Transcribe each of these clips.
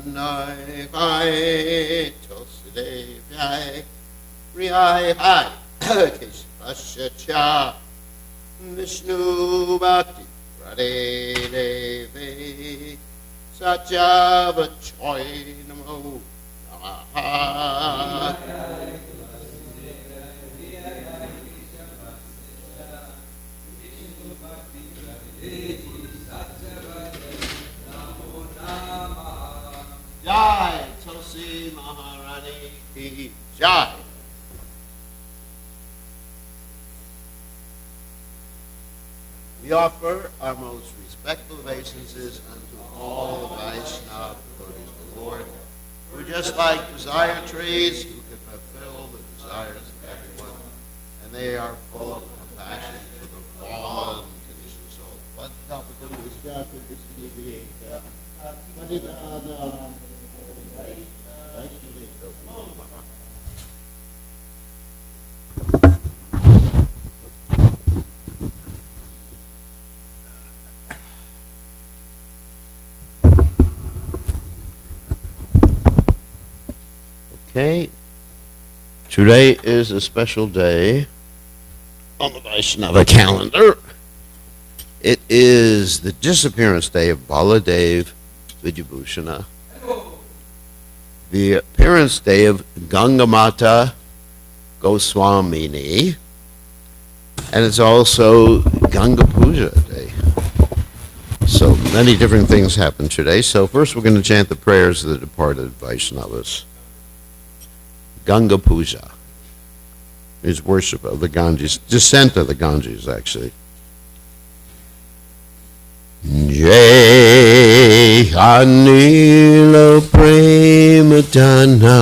Nai Hai Toside Vyai Rihai Hai Kishvashacha Vishnu Bhakti Radhe Devi Satyava Choi Namo Namaha. Jai Tulsi Maharani Ki Jai. We offer our most respectful obeisances unto all the Vaishnava devotees of the Lord, who are just like desire trees who can fulfill the desires of everyone, and they are full of compassion for the fallen conditioned soul. What the help of them is God for this being. Okay, today is a special day on the Vaishnava calendar. It is the disappearance day of Baladev Vidyabhushana, the appearance day of Gangamata Goswamini, and it's also Ganga Puja Day. So many different things happen today. So first we're going to chant the prayers of the departed Vaishnavas. Ganga Puja is worship of the Ganges, descent of the Ganges actually. Jai Anila Premadana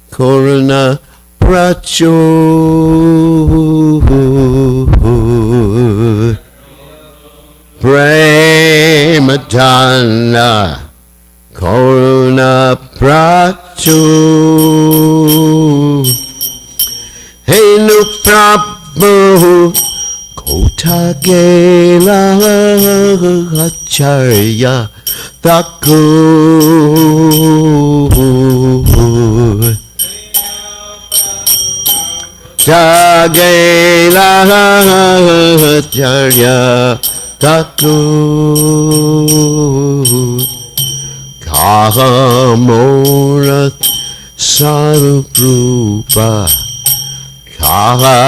Koruna Pracho Premadana Koruna Pracho Henu Prabhu Kota Gela Acharya Thakur Jagela Acharya Thakur Kahamorat Saruprupa Kaha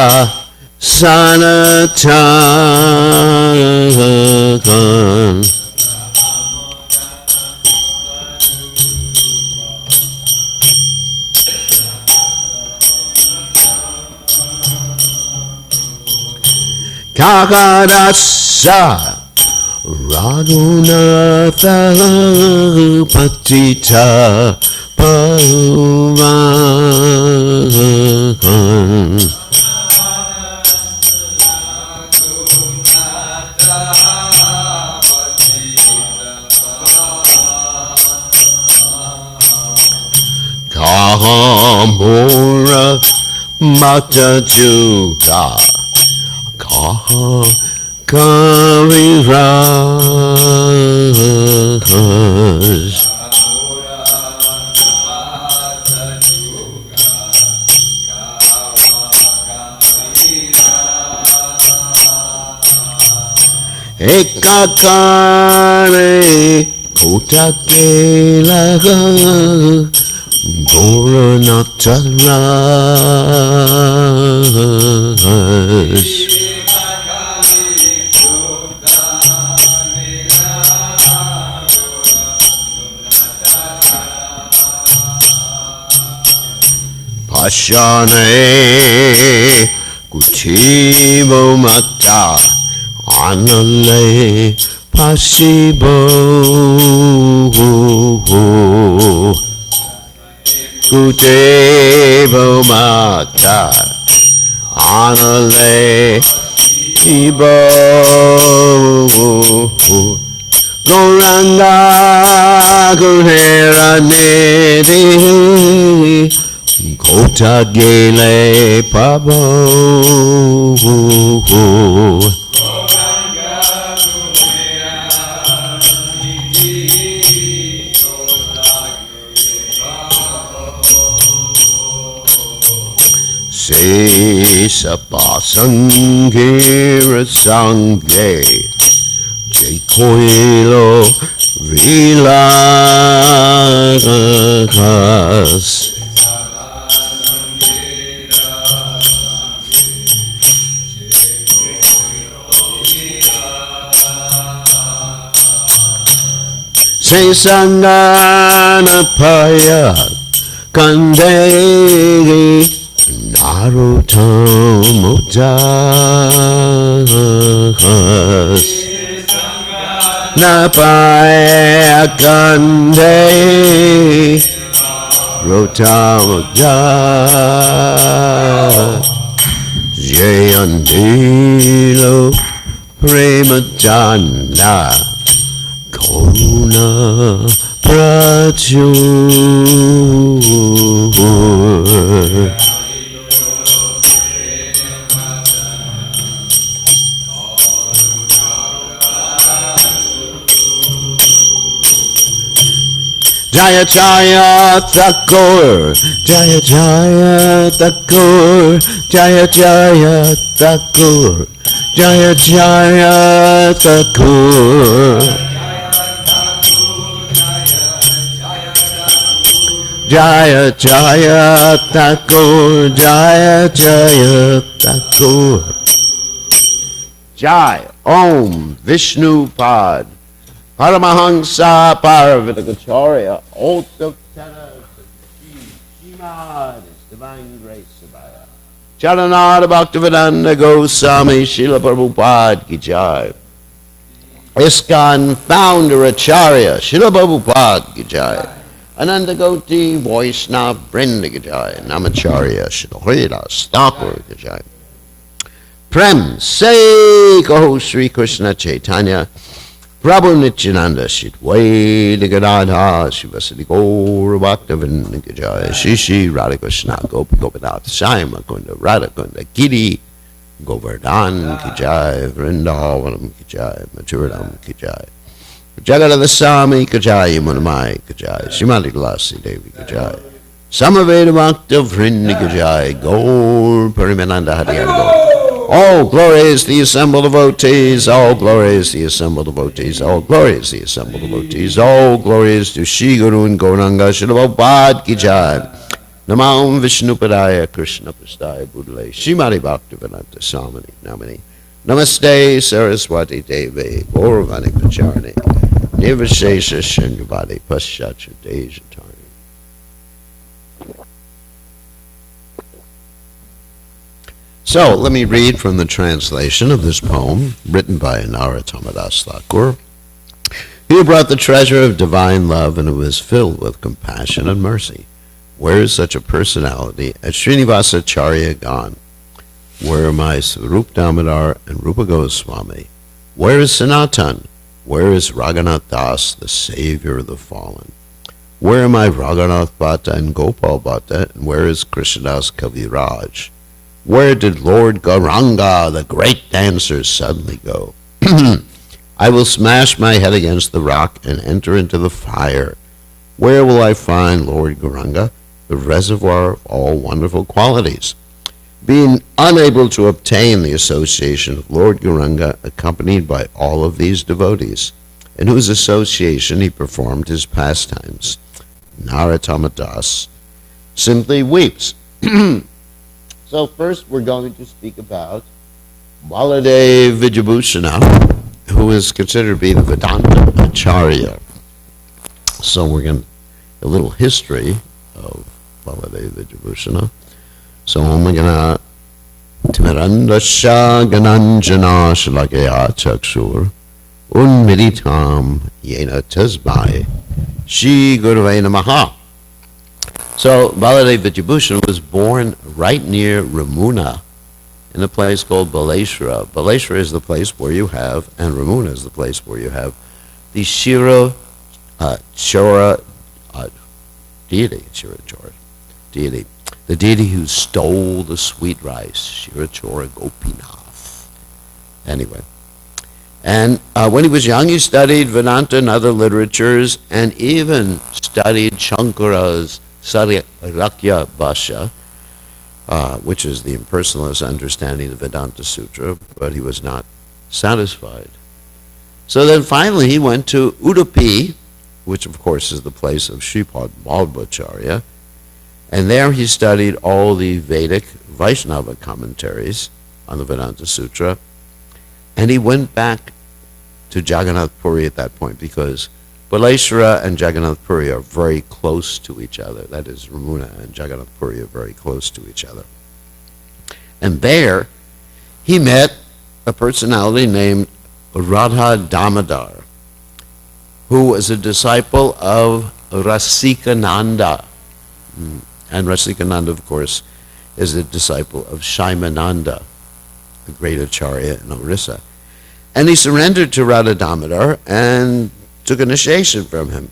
Sanatan Kakarasa Raghunatha Patita Pavan Kahamura Mata Juga Kaha Kaviraj Ekakare Kotakelaga Goranataras Pashane Kuchibo Mata Anale Pasibo Kuchibo Mata Anale Ibo Goranga Gurera Nedi Kota Gele Pabo Se Sapasangira Sange Jekoilo Vilagas Se Sangana Paya Kandegi Narutomodas Napaya Kandegi Rotamodas Jayandilo Premajana Koruna Prachur Jaya Jaya Thakur Jaya Jaya Thakur Jaya Jaya Thakur Jaya Jaya Thakur Jaya Jaya Thakur Jaya Jaya Thakur Jai Om Vishnu Pad Paramahansa Paravidagacharya Ottavtana Shimad His Divine Grace Sabaya Charanada Bhaktivedanta Goswami Srila Prabhupada Ki Jai ISKCON Founder Acharya Srila Prabhupada Ki Jai Ananda Goti Vaishnava Vrinda Ki Jai Namacharya Srila Haridas Thakur Ki Jai Prem Se Kaho Sri Krishna Chaitanya Prabhu Nityananda Shitvaita Gadadha Shivasati Gaura Bhaktavinda Ki Jai Shri Shri Radha Krishna Gopi Gopinath Shai Kunda Radha Kunda Giri Govardhan Ki Jai Vrindavanam Ki Jai Mathuradam Ki Jai Jagadada Swami Ki Jai Manamai Ki Jai Srimati Tulasi Devi Ki Jai Samaveda Bhakta Vrinda Ki Jai Gaur Parimananda Hari Hari Gaur All glories the assembled devotees, all glories the assembled devotees, all glories the assembled devotees, all glories to Shri Guru and Gauranga Srila Prabhupada Ki Jai. Namam Vishnupadaya Krishna Prastaya Budale Srimati Bhaktivedanta Swami Namini Namaste Saraswati Devi Gauravani Pacharni Nivashesha Shunyavadi Paschacha Dejatarni. So, let me read from the translation of this poem, written by Narottam Das Thakur. He brought the treasure of divine love and was filled with compassion and mercy. Where is such a personality as Srinivasacharya gone? Where are my Swarup Damodar and Rupa Goswami? Where is Sanatan? Where is Raghunath Das, the savior of the fallen? Where are my Raghunath Bhatta and Gopal Bhatta, and where is Krishnadas Kaviraj? Where did Lord Gauranga, the great dancer, suddenly go? I will smash my head against the rock and enter into the fire. Where will I find Lord Gauranga, the reservoir of all wonderful qualities? Being unable to obtain the association of Lord Gauranga, accompanied by all of these devotees, in whose association he performed his pastimes, Narottam Das simply weeps. So first we're going to speak about Baladev Vijayabhusana, who is considered to be the Vedanta Acharya. So we're going to a little history of Baladev Vijayabhusana. So we're going to Timirandasya Gananjana Shalakaya Chakshur Unmiritam Yena Tasmai Shri Gurave Namaha. So Baladev Vijayabhusana was born right near Ramuna in a place called Baleshwara. Baleshwara is the place where you have, and Ramuna is the place where you have the Shira Chora deity, Shira Chora deity. the deity who stole the sweet rice, Shirachora Gopinath. Anyway, and when he was young, he studied Vedanta and other literatures, and even studied Shankara's Saryakya Bhashya, which is the impersonalist understanding of Vedanta Sutra, but he was not satisfied. So then finally he went to Udupi, which of course is the place of Sripad Madhvacharya, and there he studied all the Vedic Vaishnava commentaries on the Vedanta Sutra, and he went back to Jagannath Puri at that point because Baleshwara and Jagannath Puri are very close to each other. That is, Ramuna and Jagannath Puri are very close to each other. And there he met a personality named Radha Damodar, who was a disciple of Rasikananda. And Rasikananda, of course, is a disciple of Shaimananda, the great Acharya in Orissa. And he surrendered to Radha Damodar and took initiation from him.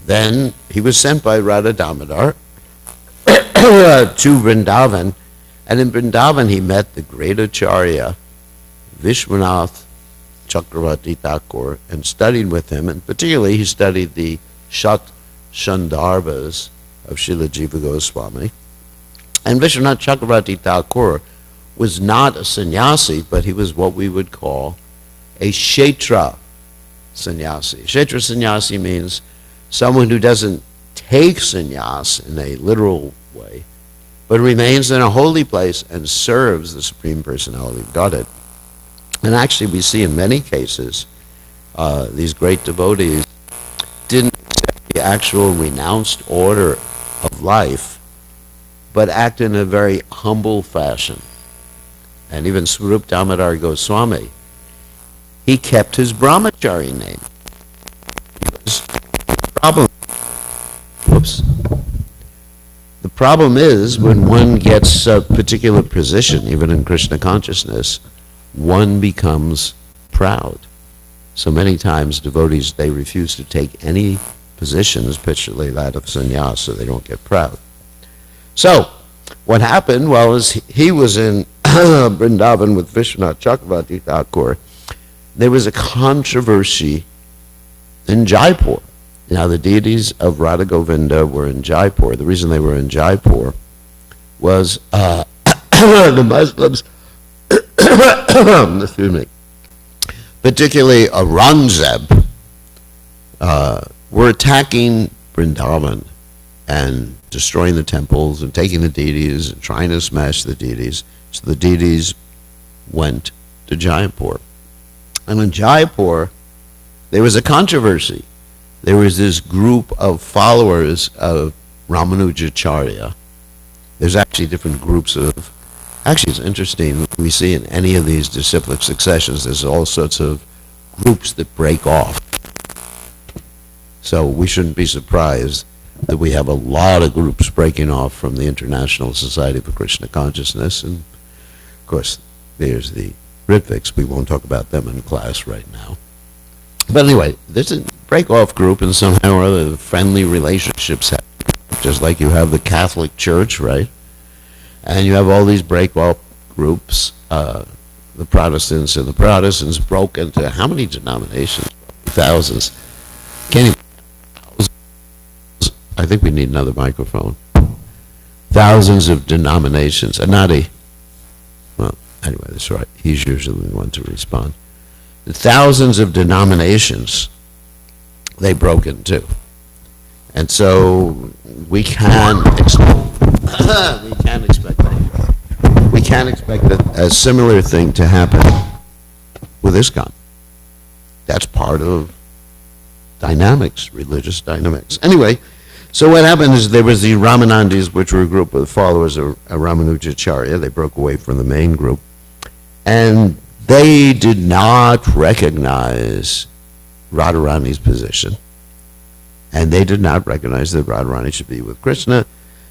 Then he was sent by Radha Damodar to Vrindavan, and in Vrindavan he met the great Acharya, Vishwanath Chakravarti Thakur, and studied with him, and particularly he studied the Shat Shandarbhas of Srila Jiva Goswami. And Vishwanath Chakravarti Thakur was not a sannyasi, but he was what we would call a kshetra sannyasi. Kshetra sannyasi means someone who doesn't take sannyas in a literal way, but remains in a holy place and serves the Supreme Personality of Godhead. And actually we see in many cases these great devotees didn't accept the actual renounced order of life, but act in a very humble fashion. And even Swarup Damodar Goswami, he kept his brahmachari name. The problem is when one gets a particular position, even in Krishna consciousness, one becomes proud. So many times devotees, they refuse to take any positions, particularly that of sannyas, so they don't get proud. So what happened was he was in Vrindavan with Vishwanath Chakravarti Thakur. There was a controversy in Jaipur. Now the deities of Radha Govinda were in Jaipur. The reason they were in Jaipur was the Muslims, excuse me, particularly Aurangzeb, were attacking Vrindavan and destroying the temples and taking the deities and trying to smash the deities. So the deities went to Jaipur. And in Jaipur, there was a controversy. There was this group of followers of Ramanujacharya. There's actually different groups of, actually it's interesting, we see in any of these disciplic successions, there's all sorts of groups that break off. So we shouldn't be surprised that we have a lot of groups breaking off from the International Society for Krishna Consciousness. And of course, there's the Ritviks. We won't talk about them in class right now. But anyway, there's a break-off group, and somehow or other, friendly relationships happen, just like you have the Catholic Church, right? And you have all these break-off groups. The Protestants and the Protestants broke into how many denominations? Thousands. Can't even. I think we need another microphone. Thousands of denominations. Anadi. Well, anyway, that's right. He's usually the one to respond. The thousands of denominations they broke into. And so we can expect a similar thing to happen with ISKCON. That's part of dynamics, religious dynamics. Anyway, so what happened is there was the Ramanandis, which were a group of followers of Ramanujacharya. They broke away from the main group. And they did not recognize Radharani's position. And they did not recognize that Radharani should be with Krishna.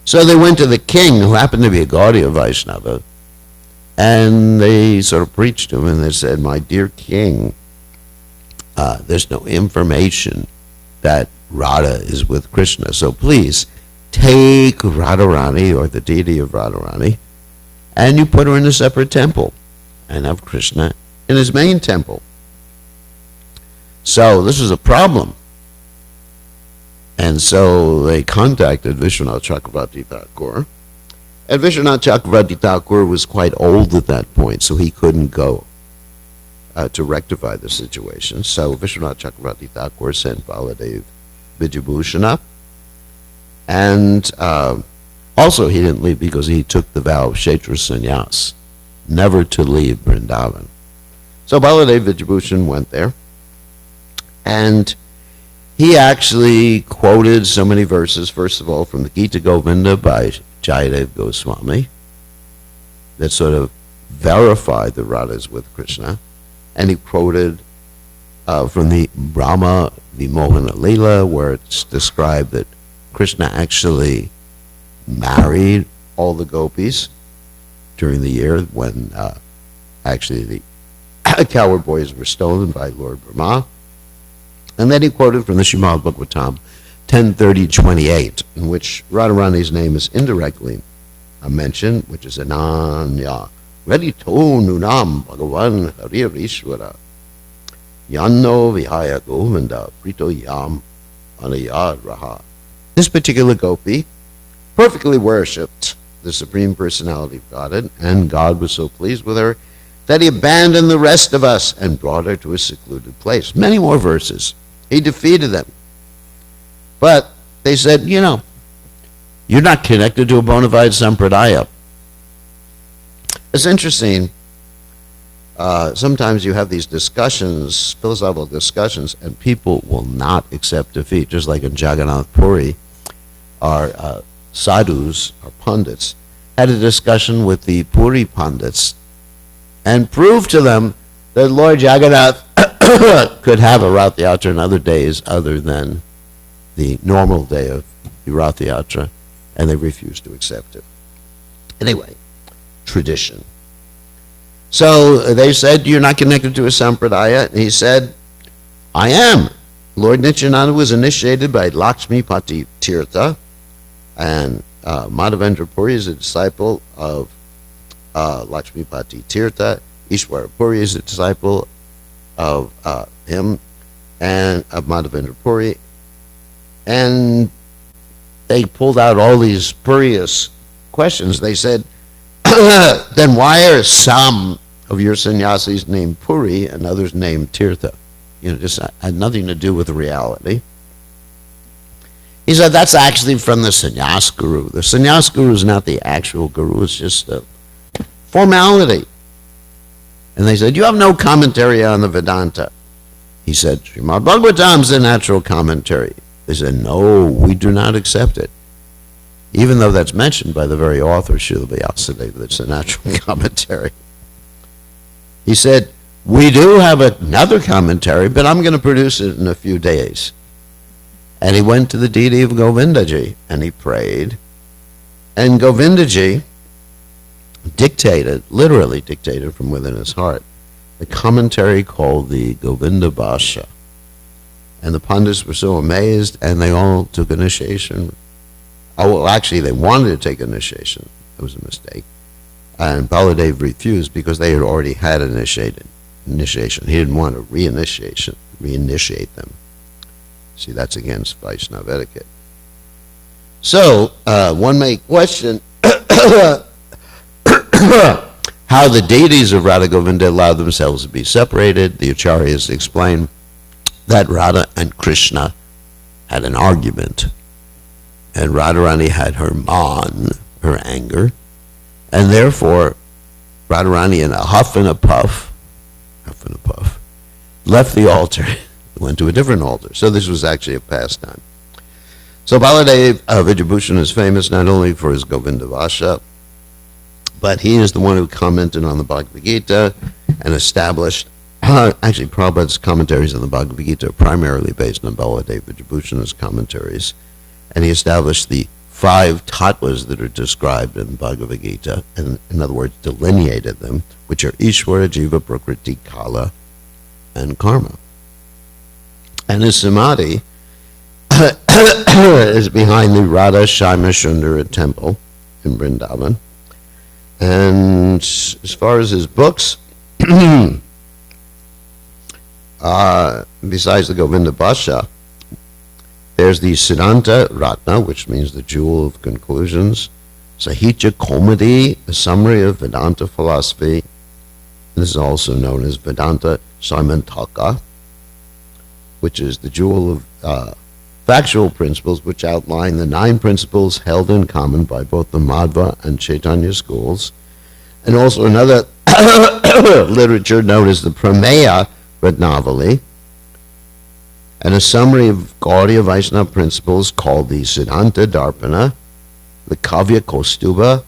So they went to the king, who happened to be a Gaudiya Vaishnava, and they sort of preached to him, and they said, "My dear king, there's no information that Radha is with Krishna, so please take Radharani, or the deity of Radharani, and you put her in a separate temple, and have Krishna in his main temple. So this is a problem. And so they contacted Vishwanath Chakravarti Thakur. And Vishwanath Chakravarti Thakur was quite old at that point, so he couldn't go to rectify the situation. So Vishwanath Chakravarti Thakur sent Baladev Vijayabhushana. And also he didn't leave because he took the vow of Kshetra Sannyas, never to leave Vrindavan. So Baladev Vijayabhushana went there, and he actually quoted so many verses, first of all, from the Gita Govinda by Jayadev Goswami, that sort of verified the Radhas with Krishna. And he quoted from the Brahma Vimohana Leela, where it's described that Krishna actually married all the gopis during the year when actually the cowherd boys were stolen by Lord Brahma. And then he quoted from the Srimad Bhagavatam 10:30-28, in which Radharani's name is indirectly mentioned, which is Ananya Vedito Nunam Bhagavan Haririshwara Yanno Vihaya Govinda Prito Yam Anaya Raha. This particular gopi perfectly worshipped the Supreme Personality of Godhead, and God was so pleased with her that he abandoned the rest of us and brought her to a secluded place. Many more verses. He defeated them. But they said, you're not connected to a bona fide sampradaya. It's interesting. Sometimes you have these discussions, philosophical discussions, and people will not accept defeat. Just like in Jagannath Puri, our sadhus, our pundits, had a discussion with the Puri pundits and proved to them that Lord Jagannath could have a Rath Yatra on other days other than the normal day of the Rath Yatra, and they refused to accept it. Anyway, tradition. So they said, you're not connected to a sampradaya? And he said, I am. Lord Nityananda was initiated by Lakshmi Pati Tirtha, and Madhavendra Puri is a disciple of Lakshmi Pati Tirtha. Ishwara Puri is a disciple of him, and of Madhavendra Puri. And they pulled out all these spurious questions. They said, then why are some of your sannyasis named Puri and others named Tirtha? Just had nothing to do with reality. He said, that's actually from the sannyas guru. The sannyas guru is not the actual guru, it's just a formality. And they said, you have no commentary on the Vedanta. He said, Srimad Bhagavatam is a natural commentary. They said, no, we do not accept it. Even though that's mentioned by the very author, Srila Vyasadeva, that's a natural commentary. He said, we do have another commentary, but I'm going to produce it in a few days. And he went to the deity of Govindaji, and he prayed. And Govindaji literally dictated from within his heart, the commentary called the Govinda Bhashya. And the Pandits were so amazed, and they all took initiation. Oh, well, actually, they wanted to take initiation. It was a mistake. And Baladev refused because they had already had initiation. He didn't want to reinitiate them. See, that's against Vaishnava etiquette. So, one may question how the deities of Radha Govinda allowed themselves to be separated. The Acharyas explain that Radha and Krishna had an argument, and Radharani had her man, her anger, and therefore Radharani, in a huff and a puff, left the altar, went to a different altar. So this was actually a pastime. So Baladev Vijayabhushana is famous not only for his Govinda Vasha, but he is the one who commented on the Bhagavad Gita and established, actually Prabhupada's commentaries on the Bhagavad Gita are primarily based on Baladev Vijayabhushana's commentaries, and he established the 5 tattvas that are described in the Bhagavad Gita, and in other words, delineated them, which are Ishvara, Jiva, Prakriti, Kala, and Karma. And his samadhi is behind the Radha Shyaama Sundara temple in Vrindavan. And as far as his books, besides the Govinda Bhasha, there's the Siddhanta Ratna, which means the jewel of conclusions, Sahitya Komedi, a summary of Vedanta philosophy. This is also known as Vedanta Simantaka, which is the jewel of factual principles which outline the 9 principles held in common by both the Madhva and Chaitanya schools, and also another literature known as the Prameya Ratnavali, and a summary of Gaudiya Vaishnava principles called the Siddhanta Darpana, the Kavya Kostuba,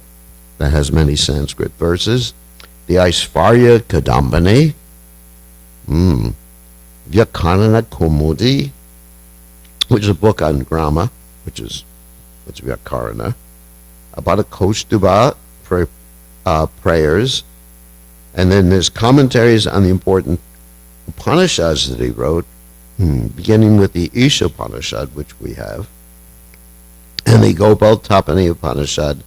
that has many Sanskrit verses, the Aishvarya Kadambani, Vyakarana Komudi, which is a book on grammar, which is Vyakarana, about a Kostuba, prayers, and then there's commentaries on the important Upanishads that he wrote, beginning with the Isha Upanishad, which we have, and the Gopal Tapani Upanishad,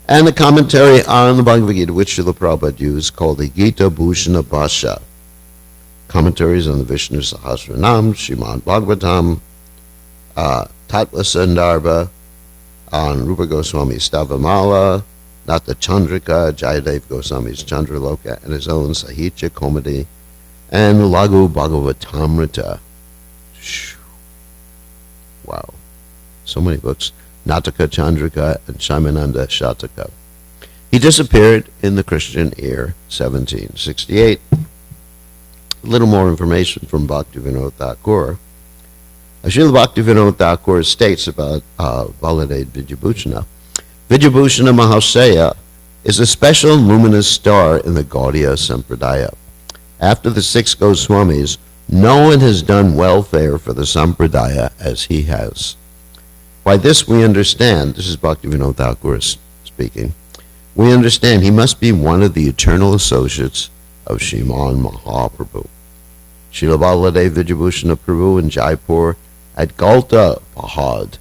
and the commentary on the Bhagavad Gita, which Srila Prabhupada used, called the Gita Bhushana Bhasha. Commentaries on the Vishnu Sahasranam, Srimad Bhagavatam, Tattva Sandarbha, on Rupa Goswami's Stavamala, Nata Chandrika, Jayadev Goswami's Chandraloka, and his own Sahitya Komedi, and Laghu Bhagavatamrita. Wow. So many books. Nataka Chandrika and Shaimananda Shataka. He disappeared in the Christian year 1768. A little more information from Bhaktivinoda Thakur. Srila Bhaktivinoda Thakur states about Baladev Vidyabhushana. Vidyabhushana Mahasaya is a special luminous star in the Gaudiya Sampradaya. After the 6 Goswamis, no one has done welfare for the Sampradaya as he has. By this we understand, this is Bhaktivinoda Thakur speaking, we understand he must be one of the eternal associates of Sriman Mahaprabhu. Srila Baladev Vidyabhushana Prabhu in Jaipur at Galta Pahad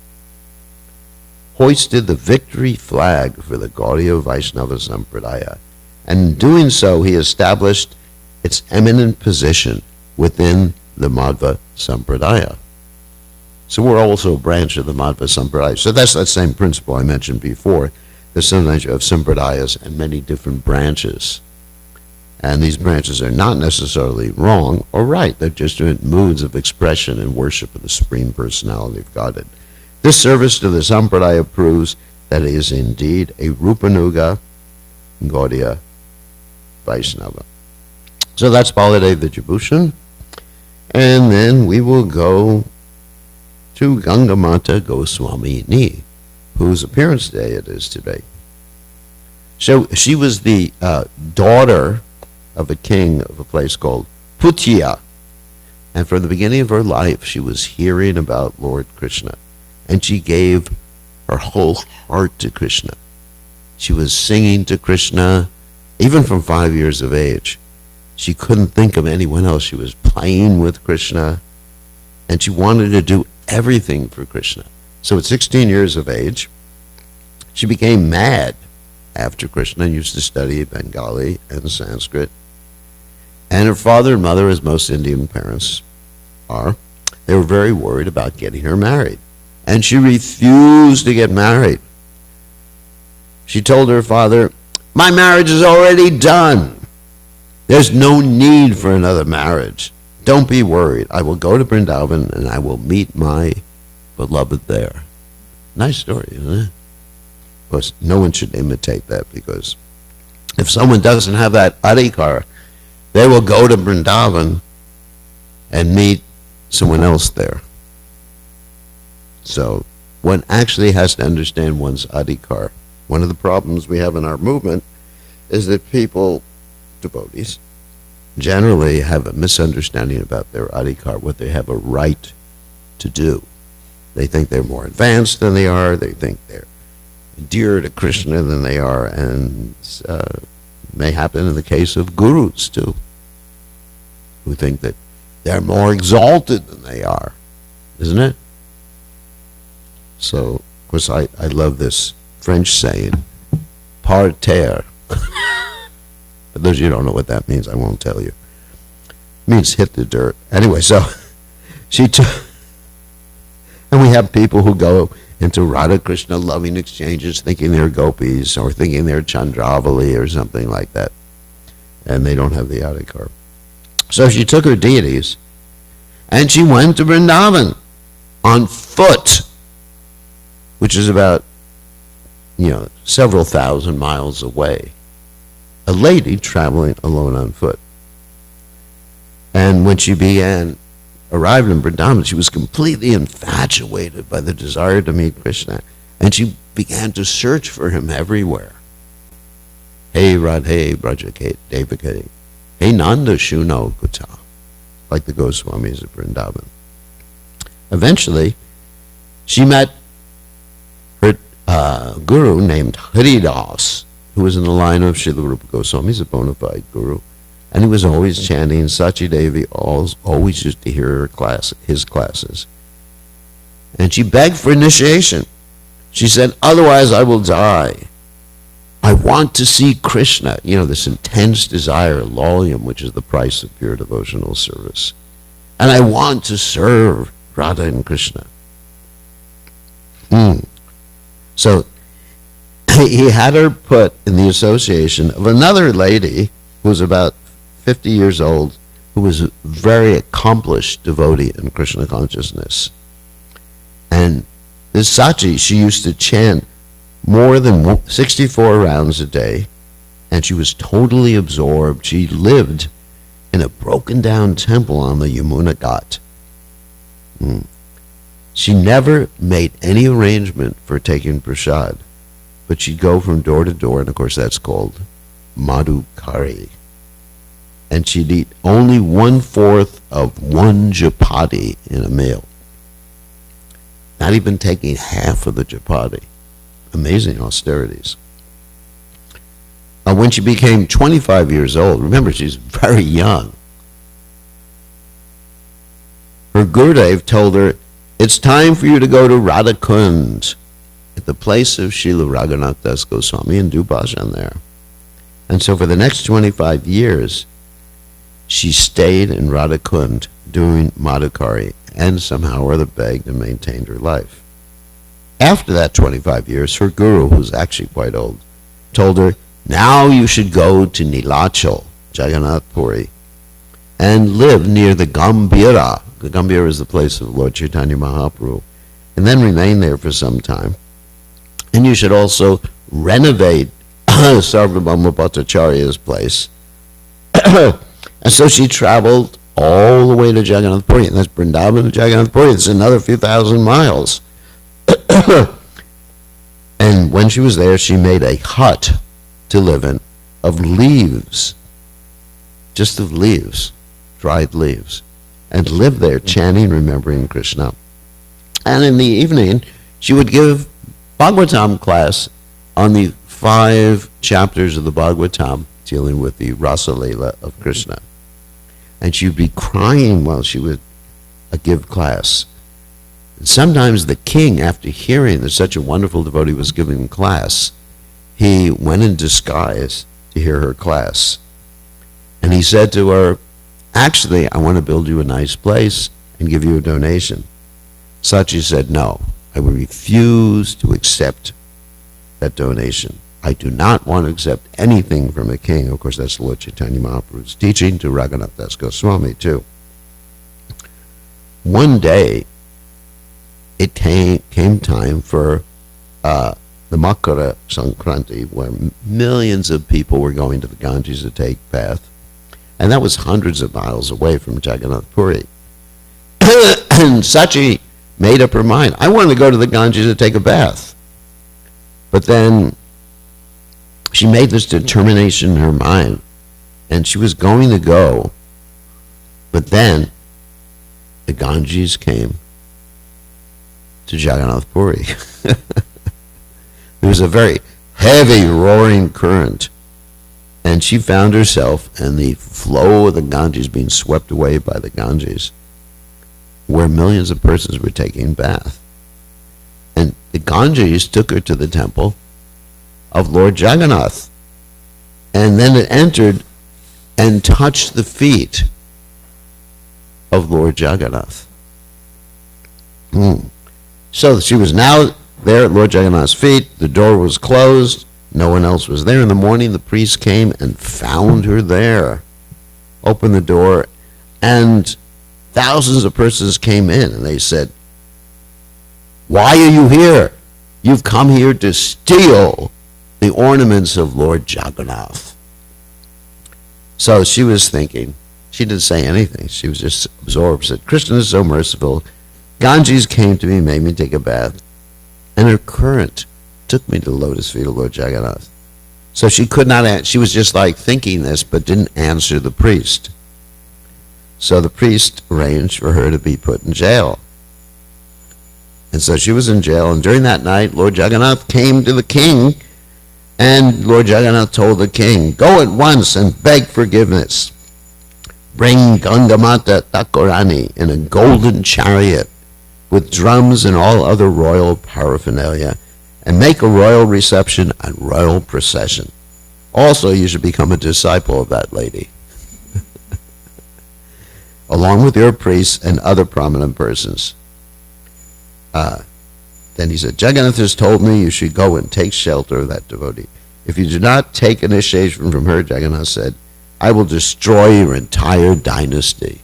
hoisted the victory flag for the Gaudiya Vaishnava Sampradaya, and in doing so he established its eminent position within the Madhva Sampradaya. So we're also a branch of the Madhva Sampradaya. So that's that same principle I mentioned before, that sometimes you have Sampradayas and many different branches. And these branches are not necessarily wrong or right. They're just different moods of expression and worship of the Supreme Personality of Godhead. This service to the Sampradaya proves that it is indeed a Rupanuga Gaudiya Vaishnava. So that's Baladev Vidyabhushan. And then we will go to Gangamata Goswamini, whose appearance day it is today. So she was the daughter of a king of a place called Putya. And from the beginning of her life, she was hearing about Lord Krishna. And she gave her whole heart to Krishna. She was singing to Krishna, even from 5 years of age. She couldn't think of anyone else. She was playing with Krishna, and she wanted to do everything for Krishna. So at 16 years of age, she became mad after Krishna, used to study Bengali and Sanskrit. And her father and mother, as most Indian parents are, they were very worried about getting her married. And she refused to get married. She told her father, "My marriage is already done. There's no need for another marriage. Don't be worried. I will go to Vrindavan and I will meet my beloved there." Nice story, isn't it? Of course, no one should imitate that, because if someone doesn't have that adhikar, they will go to Vrindavan and meet someone else there. So one actually has to understand one's adhikar. One of the problems we have in our movement is that people, devotees, generally have a misunderstanding about their adhikar, what they have a right to do. They think they're more advanced than they are. They think they're dearer to Krishna than they are, and may happen in the case of gurus too, who think that they're more exalted than they are, isn't it? So, of course, I love this French saying, par terre. For those of you who don't know what that means, I won't tell you. It means hit the dirt. Anyway, so she took, and we have people who go into Radha Krishna loving exchanges thinking they're gopis or thinking they're Chandravali or something like that. And they don't have the adhikar. So she took her deities and she went to Vrindavan on foot, which is about, several thousand miles away. A lady traveling alone on foot. And when she arrived in Vrindavan, she was completely infatuated by the desire to meet Krishna. And she began to search for him everywhere. Hey Radhe Brajakate Devakate. Hey Nanda Shuno Kuta. Like the Goswamis of Vrindavan. Eventually, she met her guru named Haridas, who was in the line of Srila Rupa Goswami. He's a bona fide guru. And he was always chanting Sachi Devi, always used to hear his classes. And she begged for initiation. She said, otherwise I will die. I want to see Krishna. This intense desire, lolyam, which is the price of pure devotional service. And I want to serve Radha and Krishna. So he had her put in the association of another lady who was about 50 years old, who was a very accomplished devotee in Krishna consciousness. And this Sachi, she used to chant more than 64 rounds a day, and she was totally absorbed. She lived in a broken down temple on the Yamuna Ghat. She never made any arrangement for taking prasad, but she'd go from door to door, and of course that's called madhukari. And she'd eat only 1/4 of one chapati in a meal. Not even taking half of the chapati. Amazing austerities. When she became 25 years old, remember she's very young, her Gurudev told her, it's time for you to go to Radhakund, at the place of Srila Raghunath Das Goswami, and do bhajan there. And so for the next 25 years, she stayed in Radhakund doing madhukari and somehow or other begged and maintained her life. After that 25 years, her guru, who's actually quite old, told her, now you should go to Nilachal, Jagannath Puri, and live near the Gambhira. The Gambhira is the place of Lord Chaitanya Mahaprabhu, and then remain there for some time. And you should also renovate Sarvabhauma Bhattacharya's place. And so she traveled all the way to Jagannath Puri, and that's Vrindavan to Jagannath Puri. It's another few thousand miles. And when she was there, she made a hut to live in of leaves, just of leaves, dried leaves, and lived there chanting, remembering Krishna. And in the evening, she would give Bhagavatam class on the 5 chapters of the Bhagavatam dealing with the Rasa Leela of Krishna. And she'd be crying while she would give class. And sometimes the king, after hearing that such a wonderful devotee was giving class, he went in disguise to hear her class. And he said to her, actually, I want to build you a nice place and give you a donation. Sachi said, no, I will refuse to accept that donation. I do not want to accept anything from a king. Of course, that's Lord Chaitanya Mahaprabhu's teaching to Raghunath Das Goswami, too. One day, it came time for the Makara Sankranti, where millions of people were going to the Ganges to take bath. And that was hundreds of miles away from Jagannath Puri. And Sachi made up her mind, I want to go to the Ganges to take a bath. But then she made this determination in her mind, and she was going to go. But then the Ganges came to Jagannath Puri. There was a very heavy roaring current, and she found herself in the flow of the Ganges, being swept away by the Ganges, where millions of persons were taking bath. And Ganges took her to the temple of Lord Jagannath. And then it entered and touched the feet of Lord Jagannath. So she was now there at Lord Jagannath's feet. The door was closed. No one else was there. In the morning, the priest came and found her there. Opened the door, and thousands of persons came in, and they said, "Why are you here? You've come here to steal the ornaments of Lord Jagannath." So she was thinking. She didn't say anything. She was just absorbed. Said, "Krishna is so merciful. Ganges came to me, made me take a bath, and her current took me to the lotus feet of Lord Jagannath." So she could not, she was just like thinking this, but didn't answer the priest. So the priest arranged for her to be put in jail. And so she was in jail, and during that night, Lord Jagannath came to the king, and Lord Jagannath told the king, "Go at once and beg forgiveness. Bring Gangamata Thakurani in a golden chariot with drums and all other royal paraphernalia, and make a royal reception and royal procession. Also, you should become a disciple of that lady, along with your priests and other prominent persons." Then he said, "Jagannath has told me you should go and take shelter of that devotee. If you do not take initiation from her," Jagannath said, "I will destroy your entire dynasty."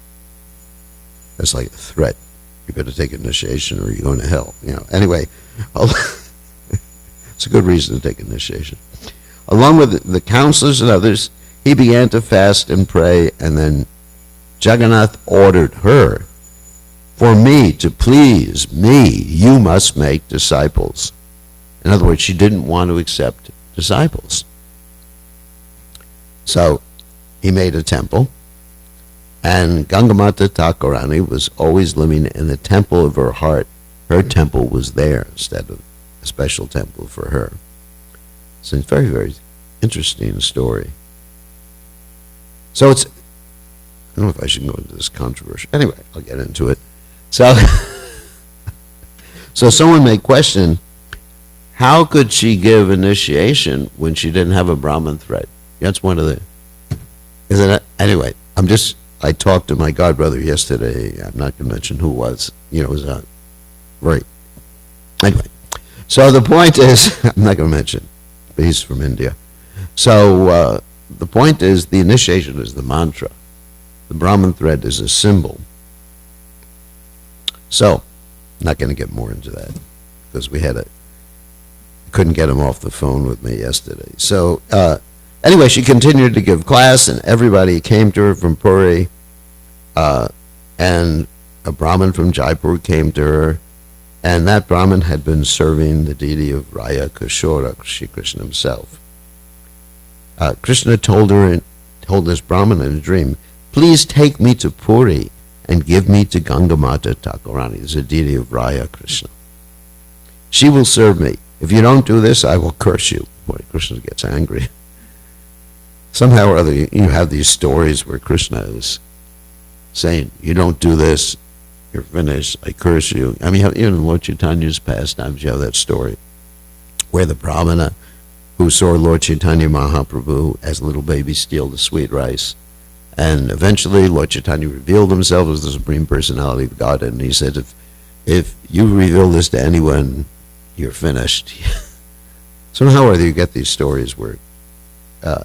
That's like a threat. You better take initiation or you're going to hell. Anyway, it's a good reason to take initiation. Along with the counselors and others, he began to fast and pray, and then Jagannath ordered her, "For me, to please me, you must make disciples." In other words, she didn't want to accept disciples. So he made a temple, and Gangamata Thakurani was always living in the temple of her heart. Her temple was there instead of a special temple for her. So it's a very, very interesting story. So it's, I don't know if I should go into this controversy. Anyway, I'll get into it. So, so someone may question, how could she give initiation when she didn't have a Brahmin thread? That's one of the, isn't it? Anyway, I talked to my godbrother yesterday. I'm not going to mention who it was. It was a very, anyway. So the point is, I'm not going to mention, but he's from India. So the point is, the initiation is the mantra. The Brahmin thread is a symbol. So, not going to get more into that, because couldn't get him off the phone with me yesterday. So, anyway, she continued to give class, and everybody came to her from Puri, and a Brahmin from Jaipur came to her, and that Brahmin had been serving the deity of Raya Kishora, Shri Krishna himself. Krishna told this Brahmin in a dream, "Please take me to Puri and give me to Gangamata Thakurani, the deity of Raya Krishna. She will serve me. If you don't do this, I will curse you." Boy, Krishna gets angry. Somehow or other, you have these stories where Krishna is saying, "You don't do this, you're finished, I curse you." I mean, even in Lord Chaitanya's pastimes, you have that story where the Brahmana who saw Lord Chaitanya Mahaprabhu as a little baby steal the sweet rice, and eventually Lord Chaitanya revealed himself as the Supreme Personality of God, and he said, if you reveal this to anyone, you're finished. Somehow or other, you get these stories where I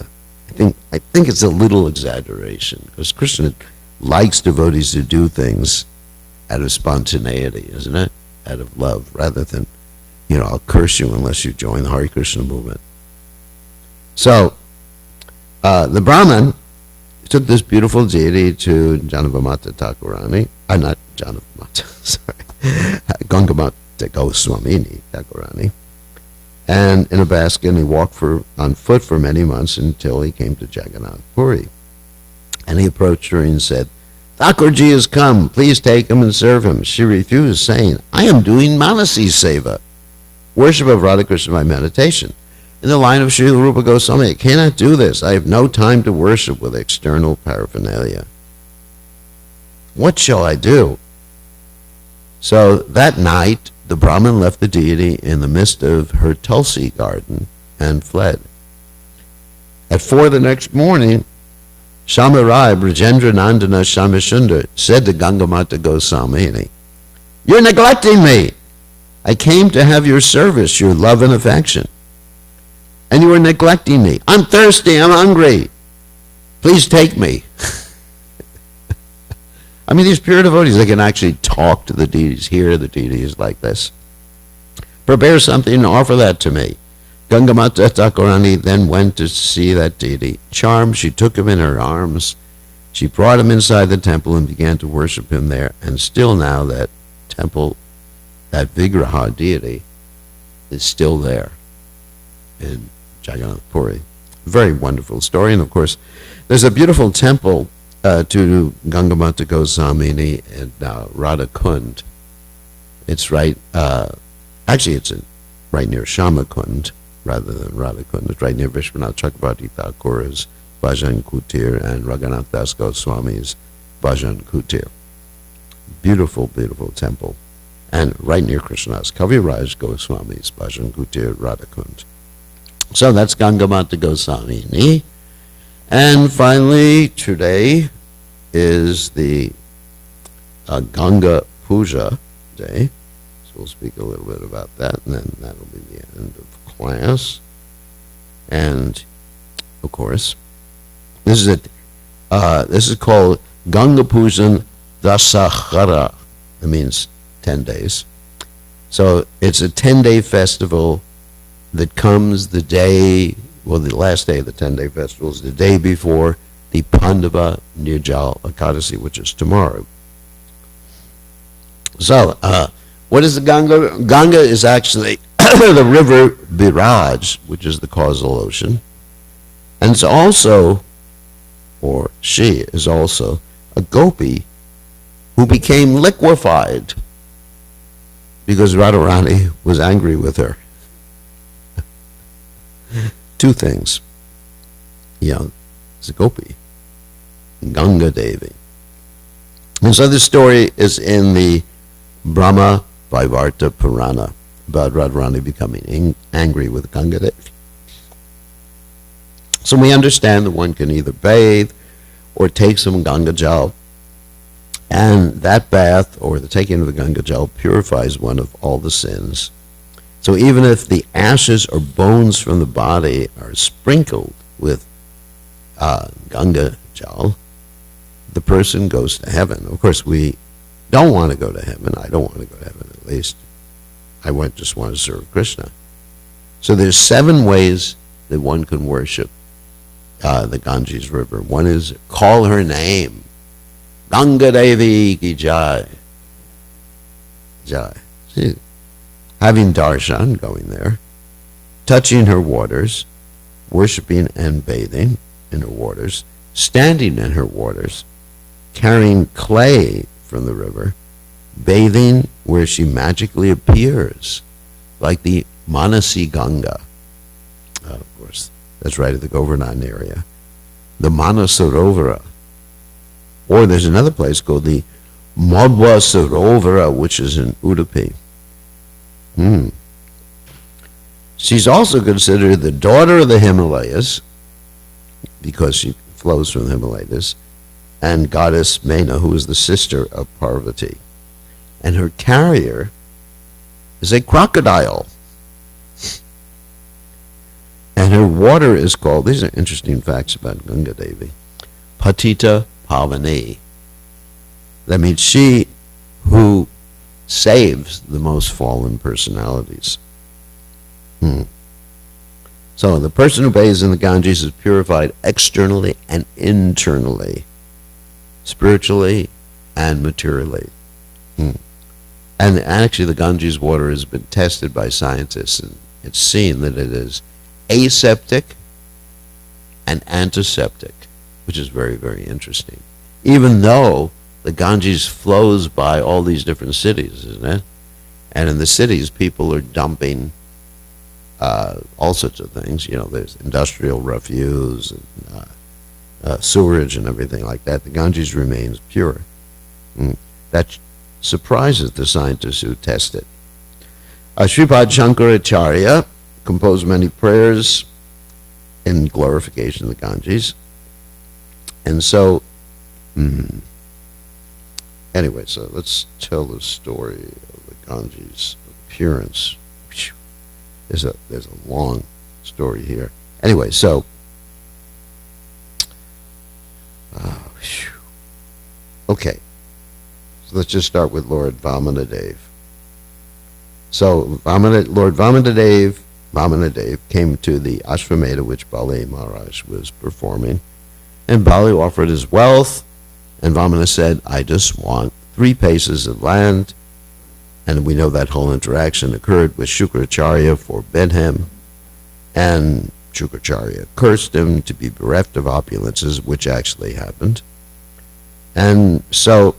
think it's a little exaggeration, because Krishna likes devotees to do things out of spontaneity, isn't it? Out of love, rather than, I'll curse you unless you join the Hare Krishna movement. So, the Brahman took this beautiful deity to Janavamata Thakurani, not Janavamata, sorry, Gangamata Goswami Thakurani, and in a basket, and he walked on foot for many months until he came to Jagannath Puri. And he approached her and said, "Thakurji has come, please take him and serve him." She refused, saying, "I am doing Manasi Seva, worship of Radha Krishna by meditation. In the line of Srila Rupa Goswami, I cannot do this. I have no time to worship with external paraphernalia. What shall I do?" So that night, the Brahmin left the deity in the midst of her Tulsi garden and fled. At 4 the next morning, Shamarai Brajendra Nandana Shamashundar said to Gangamata Goswami, "You're neglecting me. I came to have your service, your love and affection. And you are neglecting me. I'm thirsty, I'm hungry. Please take me." I mean, these pure devotees, they can actually talk to the deities, hear the deities like this. "Prepare something and offer that to me." Gangamata Thakurani then went to see that deity. Charmed, she took him in her arms. She brought him inside the temple and began to worship him there. And still now that temple, that Vigraha deity, is still there in Jagannath Puri. Very wonderful story. And of course, there's a beautiful temple to Gangamata Goswami in Radha Kund. It's right, actually it's right near Shama Kund rather than Radha Kund. It's right near Vishwanath Chakravarti Thakur's Bhajan Kutir and Raghunath Das Goswami's Bhajan Kutir. Beautiful, beautiful temple. And right near Krishnadas Kaviraj Goswami's Bhajan Kutir Radha Kund. So that's Gangamata Goswami. And finally, today is the Ganga Puja Day. So we'll speak a little bit about that, and then that'll be the end of class. And, of course, this is called Ganga Pujan Dasahara. It means 10 days. So it's a 10-day festival that comes the day, well, the last day of the 10-day festival is the day before the Pandava Nirjal Ekadasi, which is tomorrow. So, what is the Ganga? Ganga is actually the river Biraj, which is the causal ocean. And it's also, or she is also, a gopi who became liquefied because Radharani was angry with her. Two things. It's a gopi, Ganga Devi. And so this story is in the Brahma Vaivarta Purana about Radharani becoming angry with Ganga Devi. So we understand that one can either bathe or take some Ganga Jal, and that bath or the taking of the Ganga Jal purifies one of all the sins. So even if the ashes or bones from the body are sprinkled with Ganga Jal, the person goes to heaven. Of course, we don't want to go to heaven. I don't want to go to heaven, at least. I just want to serve Krishna. So there's 7 ways that one can worship the Ganges River. One is call her name. Ganga Devi ki jai. Jai. See, having darshan, going there, touching her waters, worshiping and bathing in her waters, standing in her waters, carrying clay from the river, bathing where she magically appears, like the Manasi Ganga. Of course, that's right at the Govardhan area. The Manasarovara. Or there's another place called the Madhva Sarovara, which is in Udupi. She's also considered the daughter of the Himalayas, because she flows from the Himalayas, and goddess Mena, who is the sister of Parvati. And her carrier is a crocodile. And her water is called, these are interesting facts about Ganga Devi, Patita Pavani. That means she who saves the most fallen personalities. So the person who bathes in the Ganges is purified externally and internally, spiritually and materially. And actually the Ganges water has been tested by scientists, and it's seen that it is aseptic and antiseptic, which is very, very interesting. Even though the Ganges flows by all these different cities, isn't it? And in the cities, people are dumping all sorts of things. There's industrial refuse and sewerage and everything like that. The Ganges remains pure. That surprises the scientists who test it. Sripad Shankaracharya composed many prayers in glorification of the Ganges. And so, anyway, so let's tell the story of the Ganges' appearance. There's a long story here. Anyway, so, okay, so let's just start with Lord Vamanadev. So Lord Vamanadev came to the Ashvamedha which Bali Maharaj was performing, and Bali offered his wealth, and Vamana said, I just want 3 paces of land, and we know that whole interaction occurred with Shukracharya, forbid him, and Shukracharya cursed him to be bereft of opulences, which actually happened. And so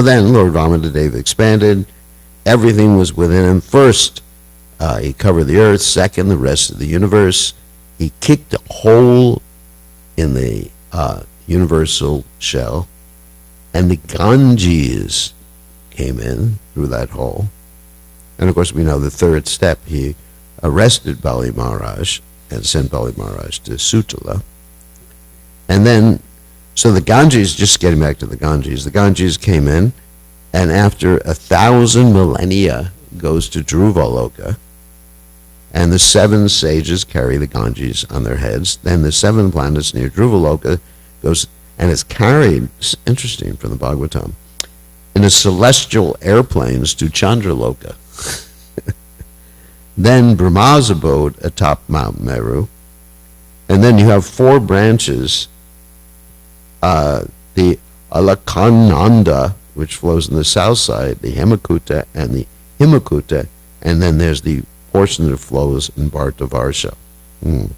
then Lord Vamanadev expanded. Everything was within him. First, he covered the earth. Second, the rest of the universe. He kicked a hole in the universal shell, and the Ganges came in through that hole. And of course, we know the third step. He arrested Bali Maharaj and sent Bali Maharaj to Sutala. And then, so the Ganges, just getting back to the Ganges came in, and after 1,000 millennia goes to Dhruvaloka, and the 7 sages carry the Ganges on their heads. Then the 7 planets near Dhruvaloka goes, and it's carried, interesting from the Bhagavatam, in the celestial airplanes to Chandraloka. Then Brahma's abode atop Mount Meru, and then you have 4 branches, the Alaknanda, which flows on the south side, the Hemakuta and the Himakuta, and then there's the portion that flows in Bhartavarsha. And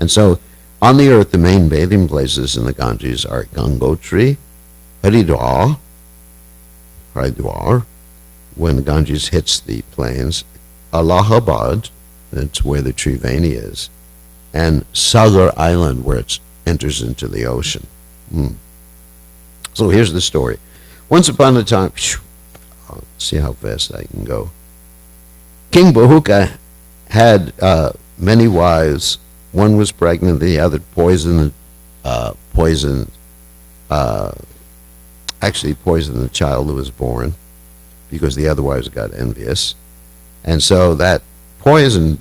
so, on the earth, the main bathing places in the Ganges are Gangotri, Haridwar, when the Ganges hits the plains, Allahabad, that's where the Triveni is, and Sagar Island, where it enters into the ocean. So here's the story. Once upon a time, let's see how fast I can go. King Bahuka had many wives. One was pregnant, the other poisoned the child who was born, because the other wives got envious. And so that poisoned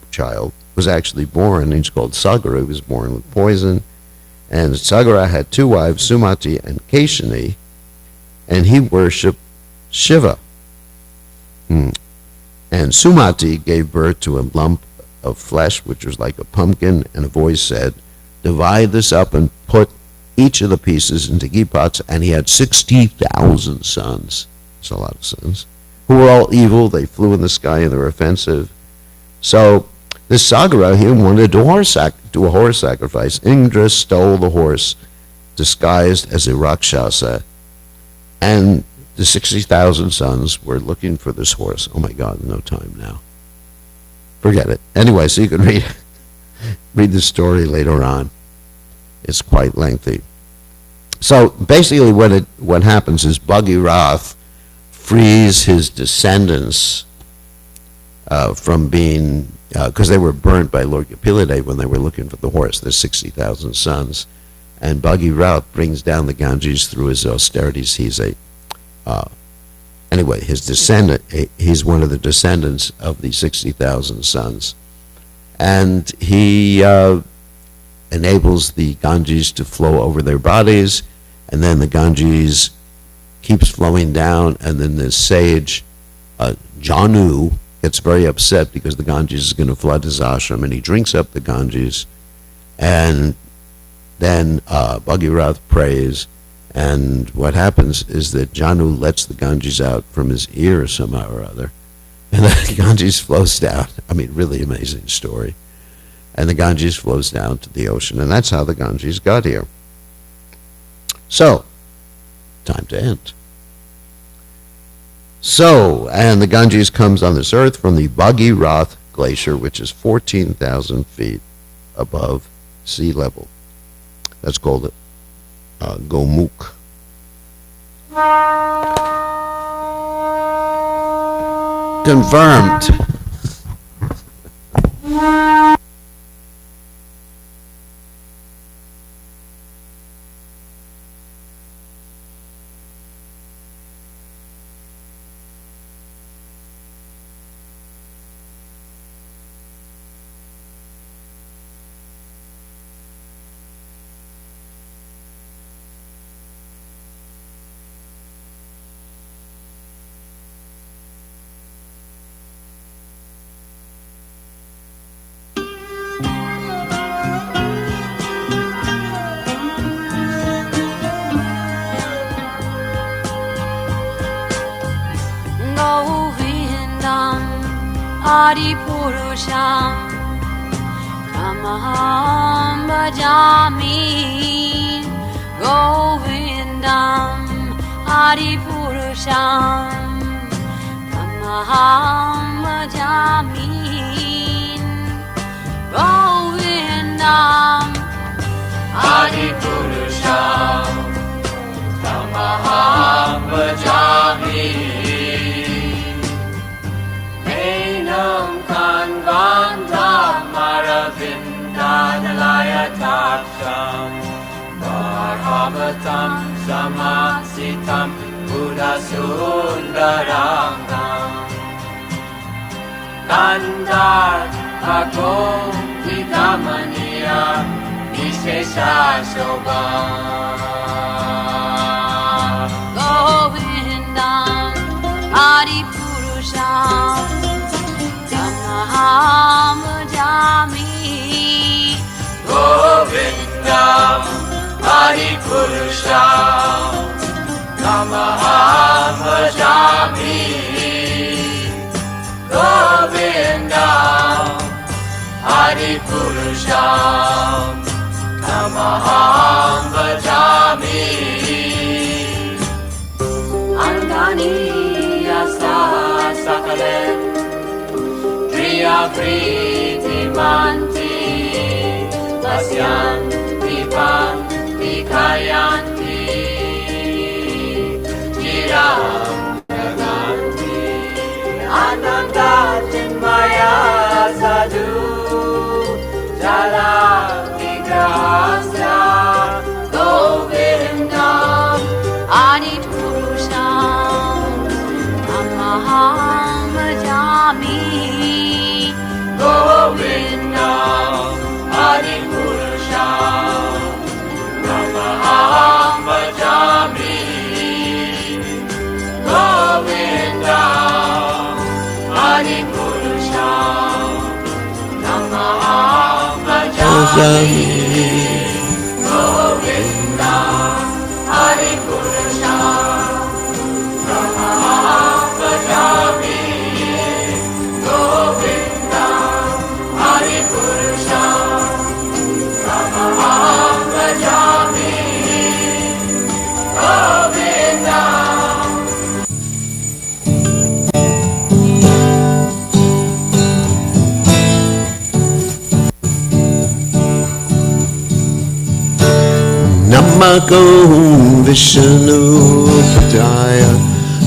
child, was actually born, and he's called Sagara. He was born with poison. And Sagara had 2 wives, Sumati and Keshani, and he worshipped Shiva. And Sumati gave birth to a lump of flesh, which was like a pumpkin, and a voice said, divide this up and put each of the pieces into ghee pots, and he had 60,000 sons. That's a lot of sons, who were all evil. They flew in the sky and they were offensive. So this Sagara, he wanted to do a horse sacrifice. Indra stole the horse, disguised as a Rakshasa, and the 60,000 sons were looking for this horse. Oh my God, no time now. Forget it. Anyway, so you can read the story later on. It's quite lengthy. So basically what happens is Bhagirath frees his descendants from being, because they were burnt by Lord Kapilade when they were looking for the horse, the 60,000 sons. And Bhagirath brings down the Ganges through his austerities. He's his descendant, he's one of the descendants of the 60,000 sons. And he enables the Ganges to flow over their bodies, and then the Ganges keeps flowing down, and then the sage, Janu, gets very upset because the Ganges is going to flood his ashram, and he drinks up the Ganges, and then Bhagirath prays, and what happens is that Janu lets the Ganges out from his ear somehow or other, and the Ganges flows down. I mean, really amazing story. And the Ganges flows down to the ocean, and that's how the Ganges got here. So, time to end. So, and the Ganges comes on this earth from the Bhagirath Glacier, which is 14,000 feet above sea level. That's called Gomukh. confirmed. Govindam Adipurusham Tamaham Bhajami Govindam Adipurusham Tamaham Bhajami Govindam Adipurusham Tamaham Bhajami Enam Kanvantam Maravindanalaya Taksham Bharavatam Samasitam Buddha Sundarangam Kandar Bhagom Vikamaniya Vishesha Shobha Govindam Adipurusham Tamaham Bhajami Govindam Adipurusham Tamaham Bhajami Govindam Adipurusham Tamaham Bhajami Angani Asa Sakalem Priya Priti Manti Asyan Dipan Dikayanti Jiram Naganti Ananda Chinmaya Sadhu Jala Vigrahasya Govindam Adipurusham Tamaham Bhajami Govindam Adipurusham Tamaham Bhajami Govindam Adipurusham Tamaham Bhajami Govindam Adipurusham Tamaham Bhajami Govindam Adipurusham Tamaham Bhajami Govindam Namago Vishnu Padaya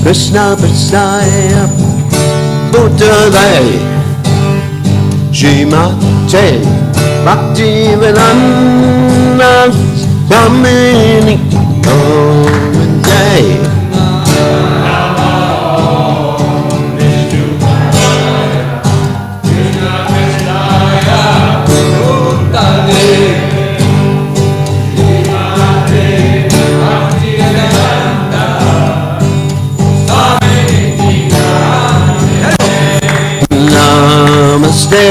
Krishna Padaya Buddhalaya Shrimate Bhaktivedanta Swami Govindaya Namaste,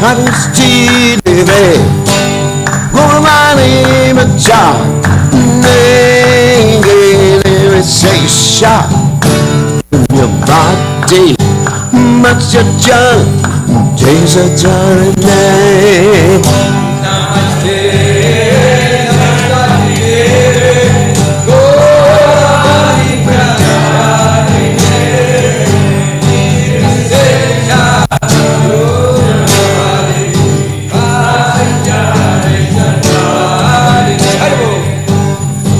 Haristidive, Gurmani Macha, Nengele Sesha, your body, Machacha, Jesa Jarane.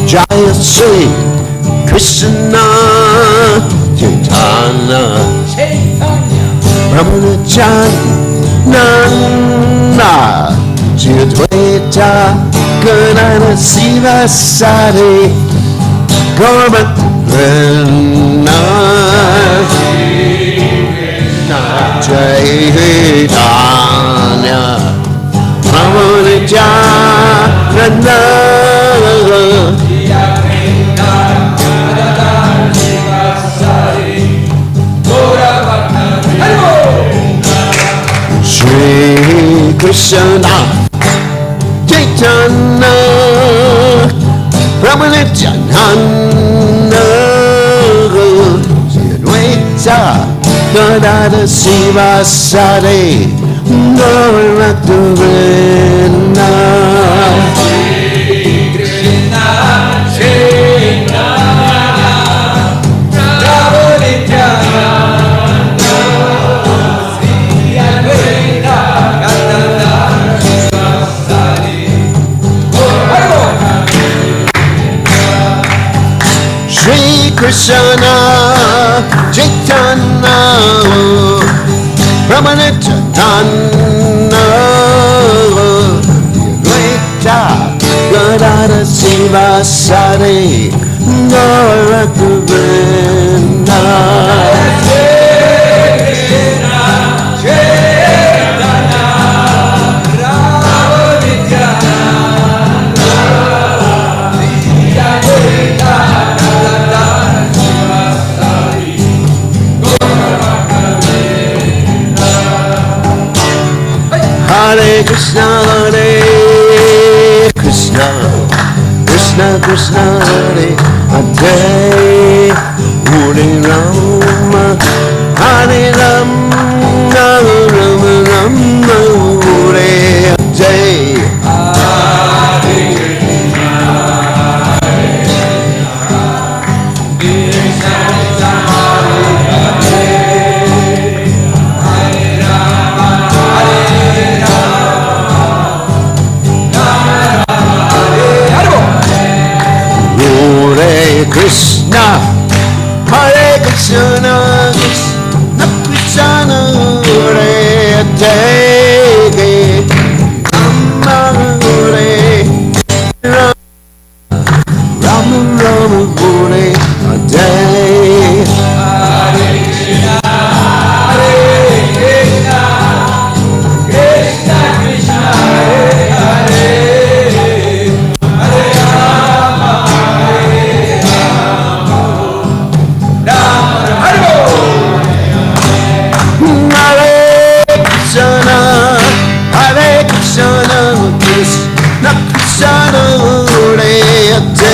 Jaya Sri Krishna Chaitanya Brahmacharyanana Jidvaita Ganana Sivasari Gormakrana Chaitanya Brahmacharyanana Shri Krishna Chaitanya Brahmanitananda Advaita Gadada Sivasari Gauraktavrinda Krishna Chaitanya Brahmanitananda Advaita Gadada Sivasari Gauraktavrinda Hare Krishna, Hare Krishna, Krishna Krishna, Hare Hare, Hare Rama, Hare Rama, Rama Rama, Hare Hare. Krishna, Hare Krishna, Krishna Krishna, Hare Hare, Rama Hare Rama, Rama Rama Hare Hare. Hare Krishna, Hare Krishna, Krishna Krishna, Hare Rama Rama Hare Hare. Hare Krishna, Hare Krishna, Krishna Krishna, Hare Hare,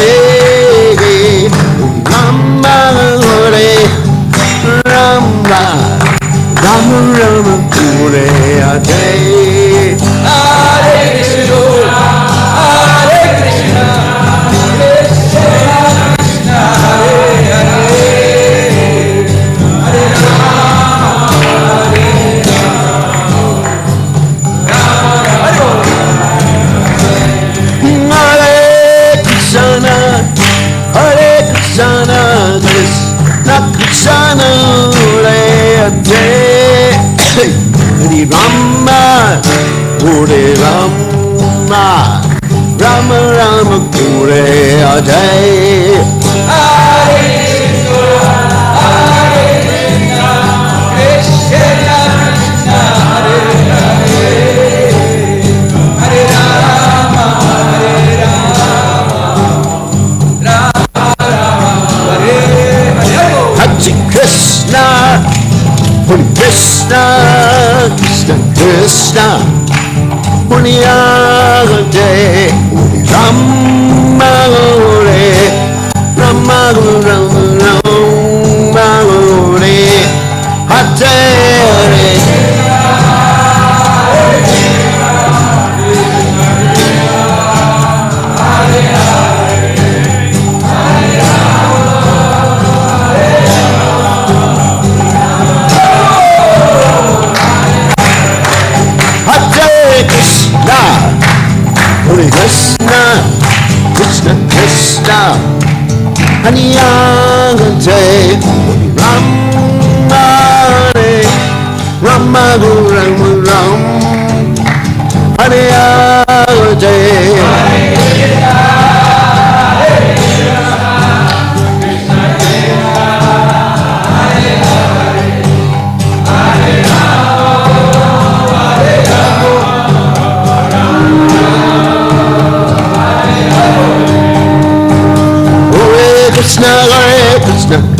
Hare Rama, Hare Rama, Hare Krishna, Hare Krishna, Krishna Krishna, Hare Hare, Hare Rama, Hare Rama, Rama Rama, Hare Hare. Hare Krishna, Hare Krishna, Krishna Krishna, Hare Hare, Hare Rama, Hare Rama, Rama Rama, Hare Hare. Hare Krishna, Hare Krishna, Krishna Krishna, Hare Hare, Hare Rama, Hare Rama, Rama Rama, Hare Hare. Hare Krishna, Krishna Krishna, Hare Hare, Rama Hare Rama.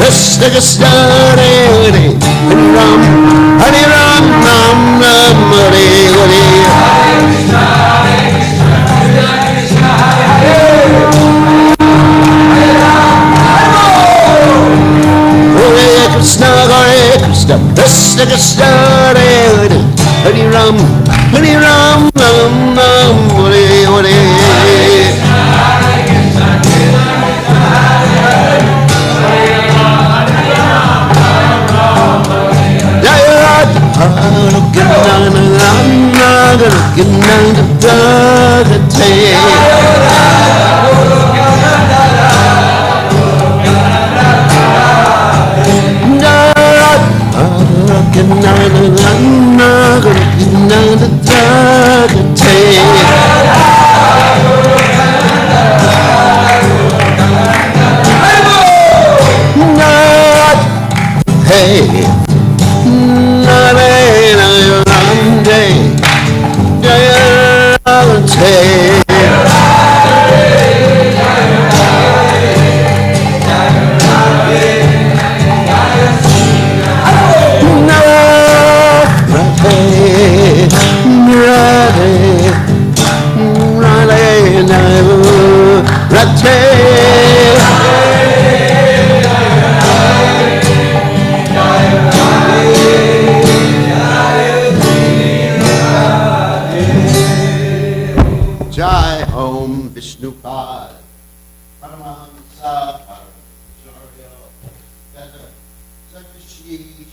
Krishna Krishna Hare Ram Hare Ram Ram Ram Hare Hare Hare Krishna Krishna Krishna Hare Hare Hare Ram Ram Ram Hare Hare Hey. Jai Om Vishnupad Paramahamsa Paramacharya Sakashi